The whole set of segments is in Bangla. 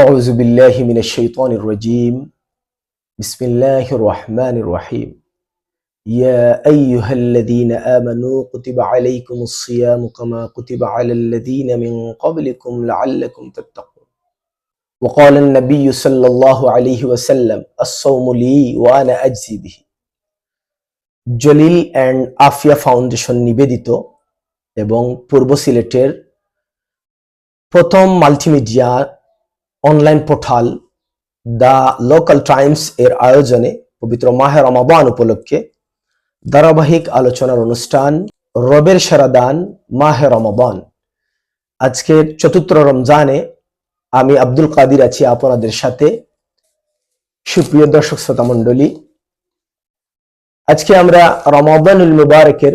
أعوذ بالله من الشيطان الرجيم بسم الله الرحمن الرحيم يا أيها الذين آمنوا كتب عليكم الصيام كما كتب على الذين من قبلكم لعلكم تتقون وقال النبي صلى الله عليه وسلم الصوم لي وأنا أجزي به জলিল অ্যান্ড আফিয়া ফাউন্ডেশন নিবেদিত এবং পূর্ব সিলেটের প্রথম multimedia online portal the local Times এর আয়োজনে পবিত্র মাহে রমাদান উপলক্ষে ধারাবাহিক আলোচনার অনুষ্ঠান রবের সেরা দান মাহে রমাদান। আজকের চতুর্থ রমজানে আমি আব্দুল কাদির আছি আপনাদের সাথে। সুপ্রিয় দর্শক শ্রোতা মণ্ডলী, আজকে আমরা রমাদানুল মুবারকের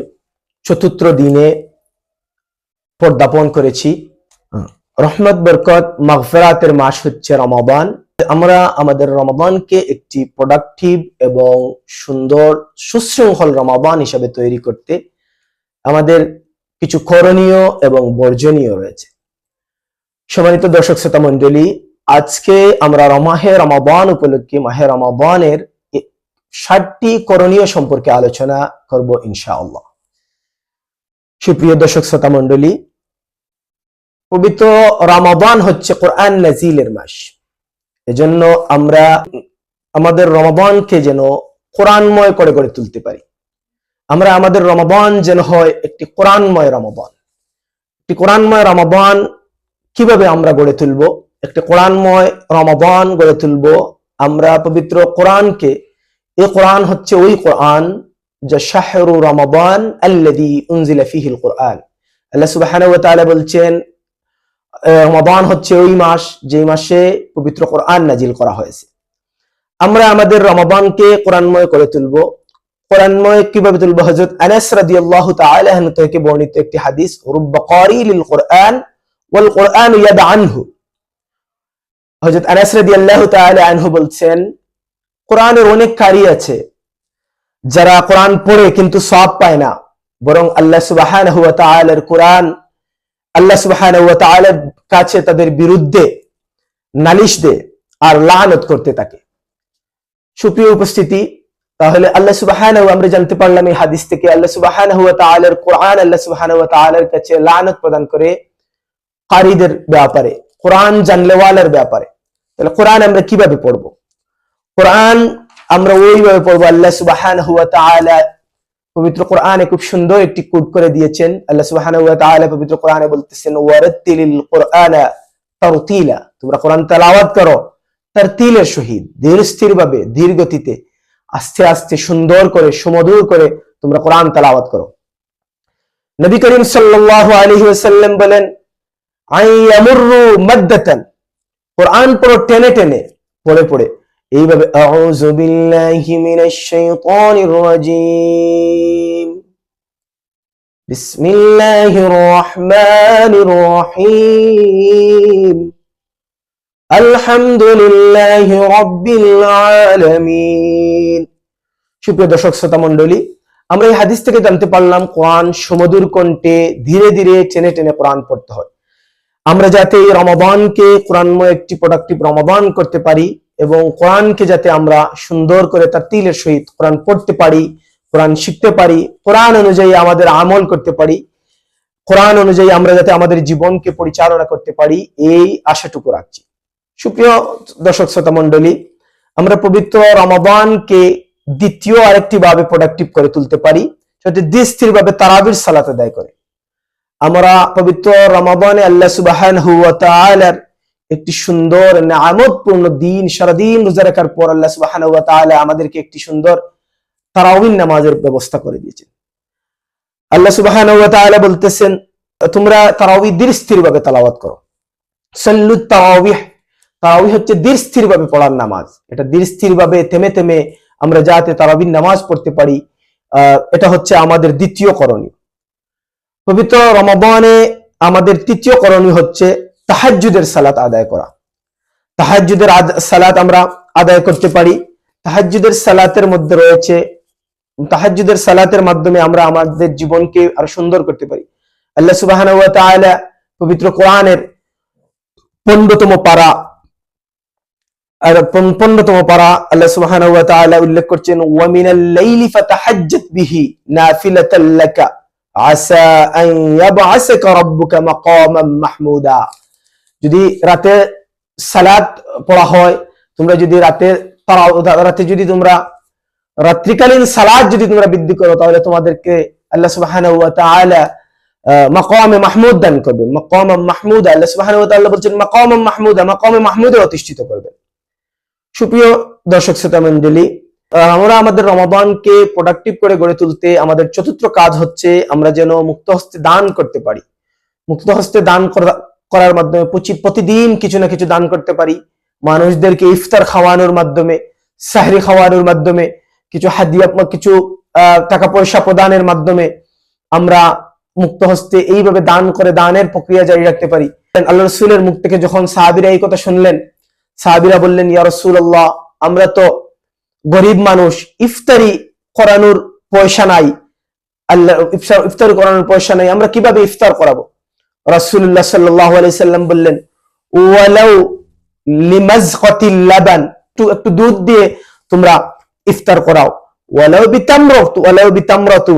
চতুর্থ দিনে পদার্পণ করেছি। রহমত বরকত মাগফিরাতের মাস হচ্ছে রমাদান। আমরা আমাদের রমাদানকে একটি প্রোডাক্টিভ এবং সুন্দর সুশৃঙ্খল রমাদান হিসাবে তৈরি করতে আমাদের কিছু করণীয় এবং বর্জনীয় রয়েছে। সম্মানিত দর্শক শ্রোতা মণ্ডলী, আজকে আমরা মাহে রমাদান উপলক্ষে মাহে রমাদানের 60টি করণীয় সম্পর্কে আলোচনা করব ইনশাআল্লাহ। সুপ্রিয় দর্শক শ্রোতা মণ্ডলী, পবিত্র রমাদান হচ্ছে কোরআন নাজিলের মাস। এজন্য আমরা আমাদের রমাদানকে যেন কোরআনময় করে গড়ে তুলতে পারি। আমরা আমাদের রমাদান যেন হয় একটি কোরআনময় রমাদান। একটি কোরআনময় রমাদান কিভাবে আমরা গড়ে তুলব? একটি কোরআনময় রমাদান গড়ে তুলব আমরা পবিত্র কোরআনকে। এই কোরআন হচ্ছে ওই কোরআন যা শাহরু রমাদান আল্লাযী উনজিলা ফীহিল কোরআন। আল্লাহ সুবহানাহু ওয়া তাআলা বলছেন রমাদান হচ্ছে ওই মাস যে মাসে পবিত্র কোরআন নাজিল করা হয়েছে। আমরা আমাদের রমাদানকে কোরআনময় করে তুলব। কোরআনময় কিভাবে তুলব? হযরত আনাস রাদিয়াল্লাহু তাআলা আনহু থেকে বর্ণিত একটি হাদিস, রুব্বা ক্বারিলিল কোরআন ওয়াল কোরআন ইয়াদ আনহু। হযরত আনাস রাদিয়াল্লাহু তাআলা আনহু বলছেন, কোরআনের অনেক কারি আছে যারা কোরআন পড়ে কিন্তু সওয়াব পায় না, বরং আল্লাহ সুবহানাহু ওয়া তাআলার কোরআন আল্লাহ সুবহানাহু ওয়া তাআলার কাছে তাদের বিরুদ্ধে নালিশ দেয় আর লানত করতে থাকে। সুপ্রিয় উপস্থিতি, তাহলে আল্লাহ সুবহানাহু, আমরা জানতে পারলাম এই হাদিস থেকে আল্লাহ সুবহানাহু ওয়া তাআলার কোরআন আল্লাহ সুবহানাহু ওয়া তাআলার কাছে লানত প্রদান করে কারীদের ব্যাপারে, কোরআন জানলেওয়ালার ব্যাপারে। তাহলে কোরআন আমরা কিভাবে পড়ব? কোরআন আমরা ওইভাবে পড়বো আল্লাহ সুবহানাহু ওয়া তাআলা পবিত্র কোরআনে খুব সুন্দর একটি কোড করে দিয়েছেন। আল্লাহ সুবহানাহু ওয়া তাআলা পবিত্র কোরআনে বলতেছেন, ওয়ারাত্তিলিল কোরআনা তারতিলা, তোমরা কোরআন তেলাওয়াত করো তারতিলের সহিত, ধীর স্থির ভাবে, ধীর গতিতে, আস্তে আস্তে, সুন্দর করে, সুমধুর করে তোমরা কোরআন তেলাওয়াত করো। নবী করিম সাল্লাল্লাহু আলাইহি ওয়াসাল্লাম বলেন, আইয়ামুরু মাদ্দাতান, কোরআন পুরো টেনে টেনে পড়ে পড়ে এইভাবে, আউযু বিল্লাহি মিনাশ শাইতানির রাজীম, বিসমিল্লাহির রহমানির রহিম, আলহামদুলিল্লাহি রাব্বিল আলামিন। সুপ্রিয় দর্শক শ্রোতা মণ্ডলী, আমরা এই হাদিস থেকে জানতে পারলাম কোরআন সুমধুর কণ্ঠে ধীরে ধীরে টেনে টেনে কোরআন পড়তে হয়। আমরা যাতে এই রমাদানকে কোরআনময় একটি প্রোডাক্টিভ রমাদান করতে পারি এবং কোরআনকে যাতে আমরা সুন্দর করে তার তিলের সহিত কোরআন পড়তে পারি, কোরআন শিখতে পারি, কোরআন অনুযায়ী আমাদের আমল করতে পারি, কোরআন অনুযায়ী আমরা যাতে আমাদের জীবনকে পরিচালনা করতে পারি, এই আশাটুকু রাখছি। সুপ্রিয় দর্শক শ্রোতা মণ্ডলী, আমরা পবিত্র রমাদানকে দ্বিতীয় আরেকটি ভাবে প্রোডাক্টিভ করে তুলতে পারি, সেটা ধীর ভাবে তারাবির সালাত আদায় করে। আমরা পবিত্র রমাদানে আল্লাহ সুবহানাহু ওয়া তাআলার একটি সুন্দর নিয়ামতপূর্ণ দিন, সারাদিন রোজা রাখার পর আল্লাহ সুবহানাহু ওয়া তাআলা আমাদেরকে একটি সুন্দর তারাবির নামাজের ব্যবস্থা করে দিয়েছেন। আল্লাহ সুবহানাহু ওয়া তাআলা বলতেছেন, তোমরা তারাবি ধীর স্থির ভাবে তেলাওয়াত করো। সাল্লুত তারাবিহ, তারাবিহ হচ্ছে ধীর স্থির ভাবে পড়ার নামাজ। এটা ধীর স্থির ভাবে থেমে থেমে আমরা যাতে তারাবির নামাজ পড়তে পারি, এটা হচ্ছে আমাদের দ্বিতীয় করণীয়। পবিত্র রমাদানে আমাদের তৃতীয় করণীয় হচ্ছে তাহাজ্জুদের সালাত আদায় করা। তাহাজ্জুদের সালাত আমরা আদায় করতে পারি। তাহাজ্জুদের সালাতের মধ্যে রয়েছে, তাহাজ্জুদের সালাতের মাধ্যমে আমরা আমাদের জীবনকে আরো সুন্দর করতে পারি। আল্লাহ সুবহানাহু ওয়া তাআলা পবিত্র কোরআনের 15তম পারা আর 15তম পারা আল্লাহ সুবহানাহু ওয়া তাআলা উল্লেখ করছেন ওয়া মিনাল লাইলি ফাতাহাজ্জাত বিহি নাফিলাতাল লাকা আসা আন ইয়াবআসাকা রাব্বুকা মাকামান মাহমুদা। যদি রাতে সালাত পড়া হয়, তোমরা যদি রাতে যদি তোমরা রাত্রিকালীন সালাত যদি তোমরা বৃদ্ধি করো, তাহলে তোমাদেরকে আল্লাহ সুবহানাহু ওয়া তাআলা মাকামে মাহমুদ দান করবে। মাকাম মাহমুদা, আল্লাহ সুবহানাহু ওয়া তাআলা বলছেন মাকাম মাহমুদা, মাকামে মাহমুদে অধিষ্ঠিত করবেন। সুপ্রিয় দর্শক শ্রোতা মণ্ডলী, আমরা আমাদের রমাদানকে প্রোডাক্টিভ করে গড়ে তুলতে আমাদের চতুর্থ কাজ হচ্ছে আমরা যেন মুক্ত হস্তে দান করতে পারি। মুক্ত হস্তে দান করার মাধ্যমে প্রতিদিন কিছু না কিছু দান করতে পারি। মানুষদেরকে ইফতার খাওয়ানোর মাধ্যমে, সাহরি খাওয়ানোর মাধ্যমে, কিছু হাদিয়া, কিছু টাকা পয়সা প্রদানের মাধ্যমে আমরা মুক্ত হস্তে এইভাবে দান করে দানের প্রক্রিয়া জারি রাখতে পারি। আল্লাহ রাসূলের মুখ থেকে যখন সাহাবীরা এই কথা শুনলেন, সাহাবীরা বললেন, ইয়া রাসূলুল্লাহ, আমরা তো গরিব মানুষ, ইফতারি করানোর পয়সা নাই, ইফতার করানোর পয়সা নাই, আমরা কিভাবে ইফতার করাবো? রাসূলুল্লাহ সাল্লাল্লাহু আলাইহি সাল্লাম বললেন, ওয়ালাউ লিমাজকাতিল লাবান, একটু দুধ দিয়ে তোমরা ইফতার করাও। ওয়ালাউ বিতামরাতু,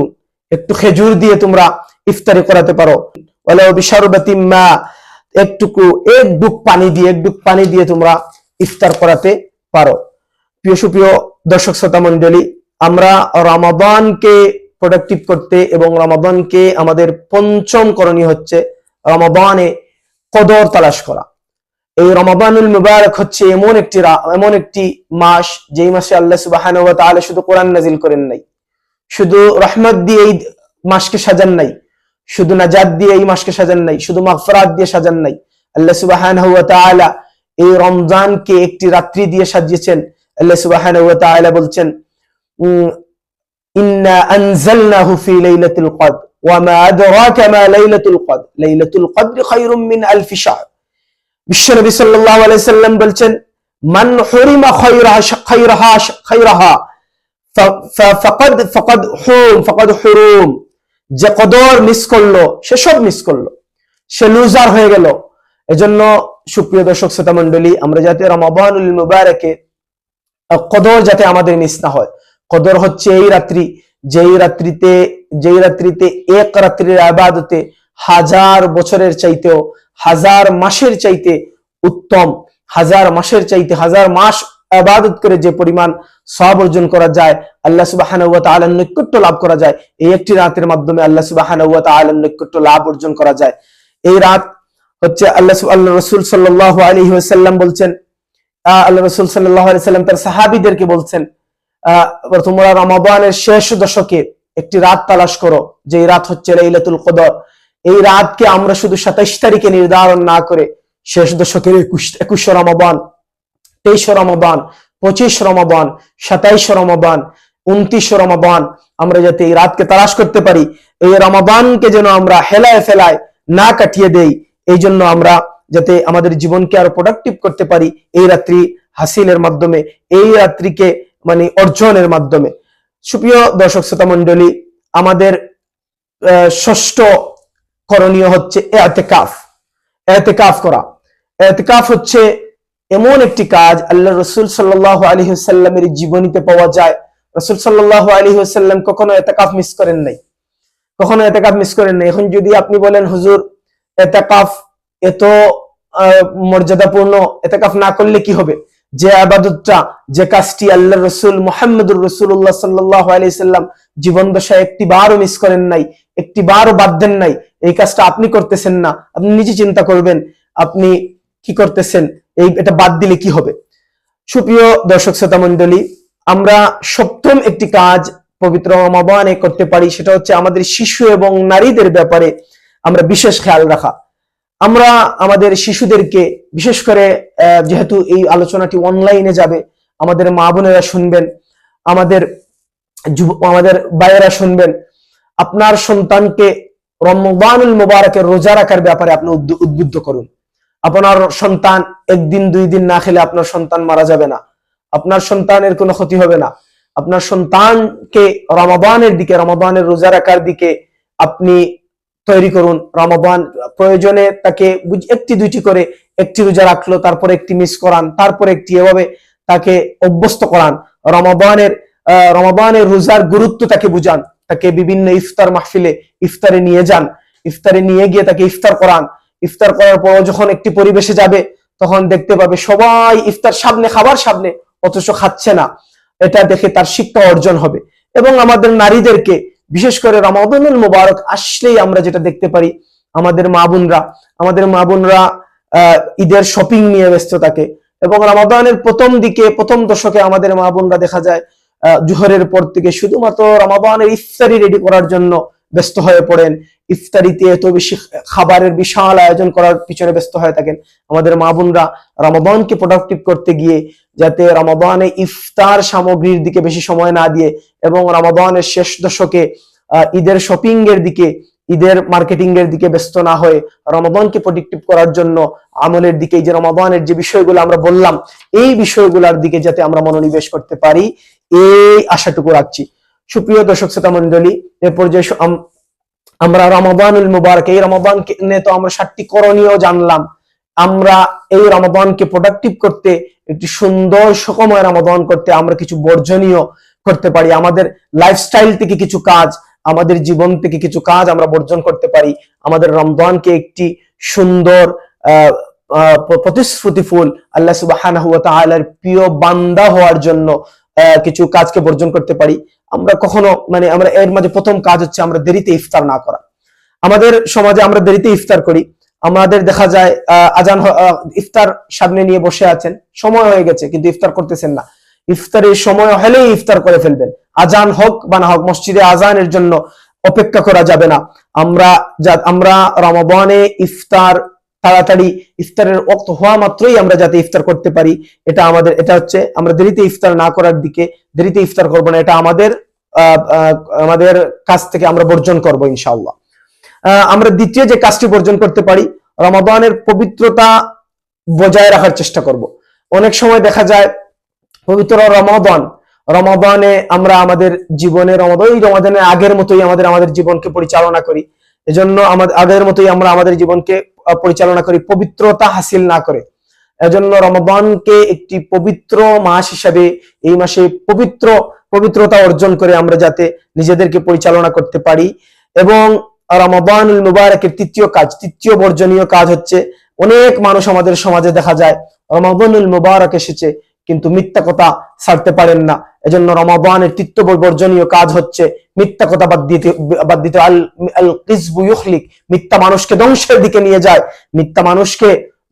একটু খেজুর দিয়ে তোমরা ইফতারি করাতে পারো। ওয়ালাউ বিশারবাতিম মা, এক ডুব পানি দিয়ে তোমরা ইফতার করাতে পারো। সুপ্রিয় দর্শক শ্রোতা মণ্ডলী, আমরা রমাদানকে প্রোডাক্টিভ করতে এবং রমাদানকে আমাদের পঞ্চম করণীয় হচ্ছে রমাদানে কদর তালাশ করা। এই রমাদানুল মুবারক হচ্ছে এমন একটি মাস, যেই মাসে আল্লাহ সুবহানাহু ওয়া তাআলা শুধু কোরআন নাজিল করেন নাই, শুধু রহমত দিয়ে এই মাসকে সাজান নাই, শুধু নাজাত দিয়ে এই মাসকে সাজান নাই, শুধু মাগফিরাত দিয়ে সাজান নাই। আল্লাহ সুবহানাহু ওয়া তাআলা এই রমজানকে একটি রাত্রি দিয়ে সাজিয়েছেন। আল্লাহ সুবহানাহু ওয়া তাআলা বলছেন, ইন্না আনজালনাহু ফি লাইলাতুল কদর ওয়া মা আদরাকা মা লাইলাতুল কদর লাইলাতুল কদর খায়রুম মিন আলফি শাহর। বিশ্বনবী সাল্লাল্লাহু আলাইহি সাল্লাম বলছেন, মান হুরিমা খায়রাহা ফাকাদ হুরুম, যে কদর মিস করলো সে সব মিস করলো, সে লুজার হয়ে গেল। এজন্য সুপ্রিয় দর্শক শ্রোতা মণ্ডলী, আমরা যাতে রমাদানুল মুবারকে কদর যাতে আমাদের মিস না হয়। কদর হচ্ছে এই রাত্রি, যেই রাত্রিতে এক রাত্রির ইবাদতে হাজার বছরের চাইতেও, হাজার মাসের চাইতে উত্তম, হাজার মাস ইবাদত করে যে পরিমাণ সওয়াব অর্জন করা যায়, আল্লাহ সুবহানাহু ওয়া তাআলার নৈকট্য লাভ করা যায়, এই একটি রাতের মাধ্যমে আল্লাহ সুবহানাহু ওয়া তাআলার নৈকট্য লাভ অর্জন করা যায়। এই রাত হচ্ছে আল্লাহ রাসূল সাল্লাল্লাহু আলাইহি ওয়াসাল্লাম বলছেন, আল্লাহ রাসূল সাল্লাল্লাহু আলাইহি ওয়াসাল্লাম তার সাহাবীদেরকে বলছেন, তোমরা রমাদানের শেষ দশকে একটি রাত তালাশ করো, যে রাত হচ্ছে লাইলাতুল কদর। এই রাতকে আমরা শুধু 27 তারিখে নির্ধারণ না করে শেষ দশকের 21 রমাদান, 23 রমাদান, 25 রমাদান, 27 রমাদান, 29 রমাদান আমরা যাতে এই রাতকে তালাশ করতে পারি, এই রমাদানকে যেন আমরা হেলায় ফেলায় না কাটিয়ে দেই, এই জন্য আমরা যাতে আমাদের জীবনকে আরো প্রোডাক্টিভ করতে পারি এই রাত্রি হাসিলের মাধ্যমে, এই রাত্রিকে অর্জনের মাধ্যমে। সুপ্রিয় দর্শক শ্রোতা মণ্ডলী, আমাদের ষষ্ঠ করণীয় হচ্ছে ইতিকাফ করা। ইতিকাফ হচ্ছে এমন একটি কাজ আল্লাহ রাসূল সাল্লাল্লাহু আলাইহি ওয়াসাল্লামের জীবনীতে পাওয়া যায়। রাসূল সাল্লাল্লাহু আলাইহি ওয়াসাল্লাম কখনো ইতিকাফ মিস করেন নাই। এখন যদি আপনি বলেন, হুজুর ইতিকাফ এত মর্যাদাপূর্ণ, ইতিকাফ না করলে কি হবে? যে ইবাদতটা, যে কাজটি আল্লাহ রাসূল মুহাম্মদুর রাসূলুল্লাহ সাল্লাল্লাহু আলাইহি সাল্লাম জীবন দশায় একটি বারও মিস করেন নাই, একটি বারও বাদ দেন নাই, এই কাজটা আপনি করতেছেন না। আপনি নিজে চিন্তা করবেন, আপনি কি করতেছেন, এটা বাদ দিলে কি হবে? সুপ্রিয় দর্শক শ্রোতা মণ্ডলী, আমরা সপ্তম একটি কাজ পবিত্র রমাদানে করতে পারি, সেটা হচ্ছে আমাদের শিশু এবং নারীদের ব্যাপারে আমরা বিশেষ খেয়াল রাখা। আমরা আমাদের শিশুদেরকে বিশেষ করে, যেহেতু এই আলোচনাটি অনলাইনে যাবে, আমাদের মা বোনেরা শুনবেন, আমাদের ভাইয়েরা শুনবেন, আপনার সন্তানকে রমজানুল মুবারকের রোজা রাখার ব্যাপারে আপনি উদ্বুদ্ধ করুন। আপনার সন্তান একদিন 2 দিন না খেলে আপনার সন্তান মারা যাবে না, আপনার সন্তানের কোনো ক্ষতি হবে না। আপনার সন্তানকে রমাদানের রোজা রাখার দিকে আপনি তৈরি করুন। রমাদান প্রয়োজনে তাকে একটি দুইটি করে একটি রোজা রাখলো, তারপরে একটি মিস করান, তারপরে একটি, এভাবে তাকে অভ্যস্ত করান। রমাদানের রোজার গুরুত্ব তাকে বুঝান, তাকে বিভিন্ন ইফতার মাহফিলে ইফতারে নিয়ে যান, ইফতারে নিয়ে গিয়ে তাকে ইফতার করান। ইফতার করার পর যখন একটি পরিবেশে যাবে তখন দেখতে পাবে সবাই ইফতার সামনে, খাবার সামনে, অথচ খাচ্ছে না। এটা দেখে তার শিক্ষা অর্জন হবে। এবং আমাদের নারীদেরকে, বিশেষ করে রমাদানুল মুবারক আসলেই আমরা যেটা দেখতে পারি, আমাদের মা বোনরা ঈদের শপিং নিয়ে ব্যস্ত থাকে। এবং রমাদানের প্রথম দশকে আমাদের মা বোনরা দেখা যায় জোহরের পর থেকে শুধুমাত্র রমাদানের ইফতারি রেডি করার জন্য ব্যস্ত হয়ে পড়েন। ইফতারিতে এত বেশি খাবারের বিশাল আয়োজন করার পিছনে ব্যস্ত হয়ে থাকেন। আমাদের মা বোনরা রমাদানকে প্রোডাক্টিভ করতে গিয়ে যাতে রমাদানে ইফতার সামগ্রীর দিকে বেশি সময় না দিয়ে এবং রমাদানের শেষ দশকে ঈদের শপিং এর দিকে, ঈদের মার্কেটিং এর দিকে ব্যস্ত না হয়ে রমাদানকে প্রোডাক্টিভ করার জন্য আমলের দিকে, যে রমাদানের যে বিষয়গুলো আমরা বললাম, এই বিষয়গুলোর দিকে যাতে আমরা মনোনিবেশ করতে পারি, এই আশাটুকু রাখছি। সুপ্রিয় দর্শক শ্রোতা মন্ডলী, এ পর্যায়ে আমরা রমাদানুল মুবারক, এই রমাদানকে নিয়ে তো আমরা 7টি করণীয় জানলাম। আমরা এই রমাদানকে প্রোডাক্টিভ করতে, একটি সুন্দর সুখময় রমাদান করতে আমরা কিছু বর্জনীয় করতে পারি। আমাদের লাইফস্টাইল থেকে কিছু কাজ, আমাদের জীবন থেকে কিছু কাজ আমরা বর্জন করতে পারি। আমাদের রমজানকে একটি সুন্দর প্রতিশ্রুতিফুল আল্লাহ সুবহানাহু ওয়া তাআলার প্রিয় বান্দা হওয়ার জন্য কিছু কাজকে বর্জন করতে পারি। আমরা কখনো আমরা এর মাঝে প্রথম কাজ হচ্ছে আমরা দেরিতে ইফতার না করা। আমাদের সমাজে আমরা দেরিতে ইফতার করি। আমাদের দেখা যায় ইফতার সামনে নিয়ে বসে আছেন, সময় হয়ে গেছে কিন্তু ইফতার করতেছেন না। ইফতারের সময় হলেই ইফতার করে ফেলবেন। আজান হোক বা না হোক, মসজিদে আজানের জন্য অপেক্ষা করা যাবে না। আমরা রমাদানে ইফতার তাড়াতাড়ি, ইফতারের ওয়াক্ত হওয়া মাত্রই আমরা যাতে ইফতার করতে পারি, এটা হচ্ছে আমরা দেরিতে ইফতার না করার দিকে, দেরিতে ইফতার করব না, এটা আমাদের কাছ থেকে আমরা বর্জন করব ইনশাআল্লাহ। আমরা দ্বিতীয় যে কাজটি বর্জন করতে পারি, রমাদানের পবিত্রতা বজায় রাখার চেষ্টা করব। অনেক সময় দেখা যায় পবিত্র রমাদানে আমরা আমাদের জীবনে রমাদানের আগের মতোই আমাদের জীবনকে পরিচালনা করি। এজন্য আগের মতোই আমরা আমাদের জীবনকে পরিচালনা করি, পবিত্রতা হাসিল না করে। এজন্য রমাদানকে একটি পবিত্র মাস হিসাবে, এই মাসে পবিত্রতা অর্জন করে আমরা যাতে নিজেদেরকে পরিচালনা করতে পারি। এবং রমাদানুল মুবারকের তৃতীয় বর্জনীয় কাজ হচ্ছে, অনেক মানুষ আমাদের সমাজে দেখা যায় রমাদানুল মুবারক এসেছে কিন্তু মিথ্যা কথা ছাড়তে পারেন না। এজন্য রমাদানের তৃতীয় বর্জনীয় কাজ হচ্ছে মিথ্যা কথা বাদ দিতে। আল কিযবু ইউখলিক, মিথ্যা মানুষকে ধ্বংসের দিকে নিয়ে যায়, মিথ্যা মানুষকে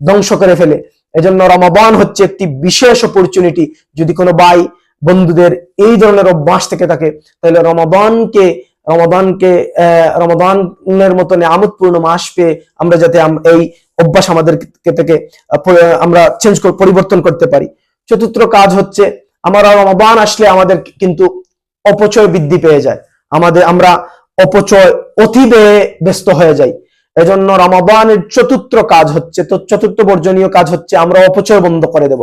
ধ্বংস করে ফেলে। এজন্য রমাদান হচ্ছে একটি বিশেষ অপরচুনিটি। যদি কোনো ভাই বন্ধুদের এই ধরনের অভ্যাস থেকে থাকে, তাহলে রমাদানের মতো নিয়ামতপূর্ণ মাস পেয়ে আমরা যাতে এই অভ্যাস আমাদেরকে থেকে আমরা পরিবর্তন করতে পারি। চতুর্থ কাজ হচ্ছে, আমরা রমাদান আসলে আমাদের কিন্তু অপচয় বৃদ্ধি পেয়ে যায়, আমরা অপচয় অতি ব্যস্ত হয়ে যাই। এজন্য রমাদানের চতুর্থ বর্জনীয় কাজ হচ্ছে আমরা অপচয় বন্ধ করে দেব।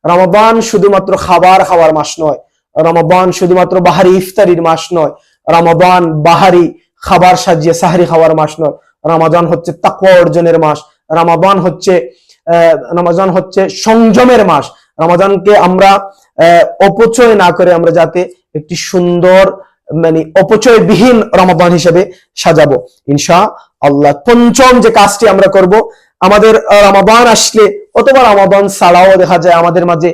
রমাদান শুধুমাত্র খাওয়ার মাস নয়, রমাদান শুধুমাত্র বাহারি ইফতারির মাস নয়, রমাদান বাহারি খাবার সাজিয়ে সাহরি খাওয়ার মাস নয়। রমাদান হচ্ছে তাকওয়া অর্জনের মাস। রমাদান হচ্ছে সংযমের মাস। রমাদানকে আমরা অপচয় না করে আমরা যাতে একটি সুন্দর অপচয়বিহীন রমাদান হিসেবে সাজাবো ইনশাআল্লাহ। পঞ্চম যে কাজটি আমরা করব, আমাদের রমাদান আসলে অথবা রমাদান ছাড়াও দেখা যায় আমাদের মাঝে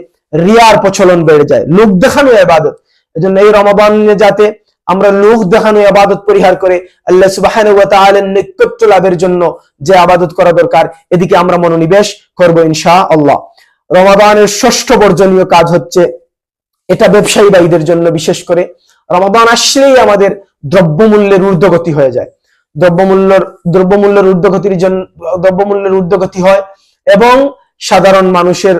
রিয়ার প্রচলন বেড়ে যায়, লোক দেখানো ইবাদত। এজন্য এই রমাদানে যাতে আমরা লোক দেখানো ইবাদত পরিহার করে আল্লাহ সুবহানাহু ওয়া তাআলার নৈকট্য লাভের জন্য যে ইবাদত করা দরকার, এদিকে আমরা মনোনিবেশ করব ইনশাআল্লাহ। রমাদানের ষষ্ঠ বর্জনীয় কাজ হচ্ছে, এটা ব্যবসায়ী ভাইদের জন্য বিশেষ করে, রমাদান আসলেই আমাদের দ্রব্যমূল্যের ঊর্ধ্বগতি হয়ে যায়। দ্রব্যমূল্যের ঊর্ধ্বগতি হয় এবং সাধারণ মানুষের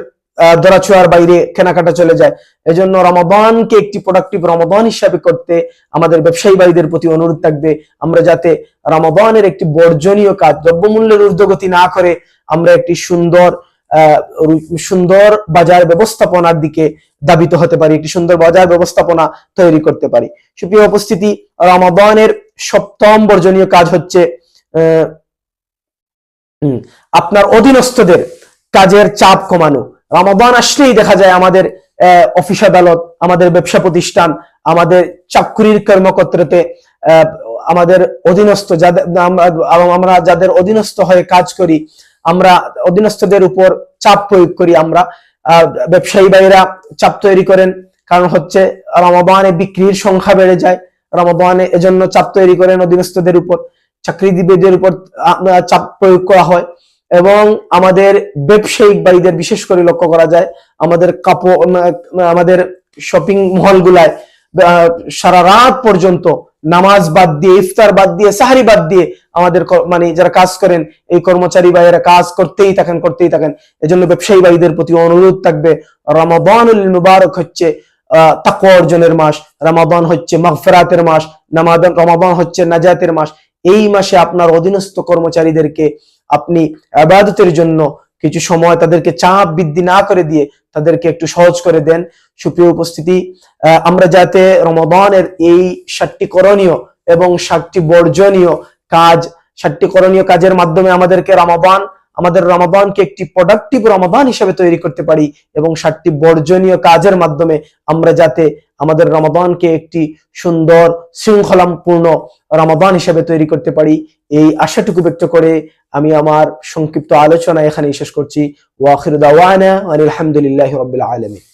দরাছোঁয়ার বাইরে কেনাকাটা চলে যায়। এজন্য রমাদানকে একটি প্রোডাক্টিভ রমাদান হিসাবে করতে আমাদের ব্যবসায়ী ভাইদের প্রতি অনুরোধ থাকবে, আমরা যাতে রমাদানের একটি বর্জনীয় কাজ, দ্রব্যমূল্যের ঊর্ধ্বগতি না করে আমরা একটি সুন্দর বাজার ব্যবস্থাপনার দিকে দাবিত হতে পারি, একটি সুন্দর বাজার ব্যবস্থাপনা তৈরি করতে পারি। সুপ্রিয় উপস্থিতি, রমাদানের সপ্তম বর্জনীয় কাজ হচ্ছে আপনার অধীনস্থদের কাজের চাপ কমানো। রমাদান আসলেই দেখা যায় আমাদের অফিস আদালত, আমাদের ব্যবসা প্রতিষ্ঠান, আমাদের চাকরির কর্মক্ষেত্রে আমাদের অধীনস্থ যাদের আমরা যাদের অধীনস্থ হয়ে কাজ করি, আমরা অধীনস্থদের উপর চাপ প্রয়োগ করি। আমরা ব্যবসায়ী ভাইরা চাপ তৈরি করেন, কারণ হচ্ছে রমাদানে বিক্রির সংখ্যা বেড়ে যায়, রমাদানে এজন্য চাপ তৈরি করেন অধীনস্থদের উপর, চাকরিজীবীদের উপর চাপ প্রয়োগ করা হয়। এবং আমাদের ব্যবসায়িক ভাইদের বিশেষ করে লক্ষ্য করা যায়, আমাদের আমাদের শপিং মহল গুলায় সারা রাত পর্যন্ত নামাজ বাদ দিয়ে, ইফতার বাদ দিয়ে, সাহারি বাদ দিয়ে আমাদের মানে যারা কাজ করেন এই কর্মচারী ভাইয়েরা কাজ করতেই থাকেন। এজন্য ব্যবসায়ী ভাইদের প্রতি অনুরোধ থাকবে, রমাদানুল মুবারক হচ্ছে তাকওয়া অর্জনের মাস, রমাদান হচ্ছে মাগফিরাতের মাস, রমাদান হচ্ছে নাজাতের মাস। এই মাসে আপনার অধীনস্থ কর্মচারীদেরকে আপনি ইবাদতের জন্য কিছু সময় তাদেরকে চাপ বৃদ্ধি না করে দিয়ে তাদেরকে একটু সহজ করে দেন। সুপ্রিয় উপস্থিতি, আমরা যাতে রমাদানের এই 7টি করণীয় এবং 7টি বর্জনীয় কাজ, 7টি করণীয় কাজের মাধ্যমে আমাদের রমাদানকে একটি প্রোডাক্টিভ রমাদান হিসেবে তৈরি করতে পারি, এবং 7টি বর্জনীয় কাজের মাধ্যমে আমরা যাতে আমাদের রমাদানকে একটি সুন্দর শৃঙ্খলাপূর্ণ রমাদান হিসেবে তৈরি করতে পারি, এই আশাটুকু ব্যক্ত করে আমি আমার সংক্ষিপ্ত আলোচনা এখানেই শেষ করছি। ওয়া আখিরু দাওয়ানা আলহামদুলিল্লাহি রাব্বিল আলামিন।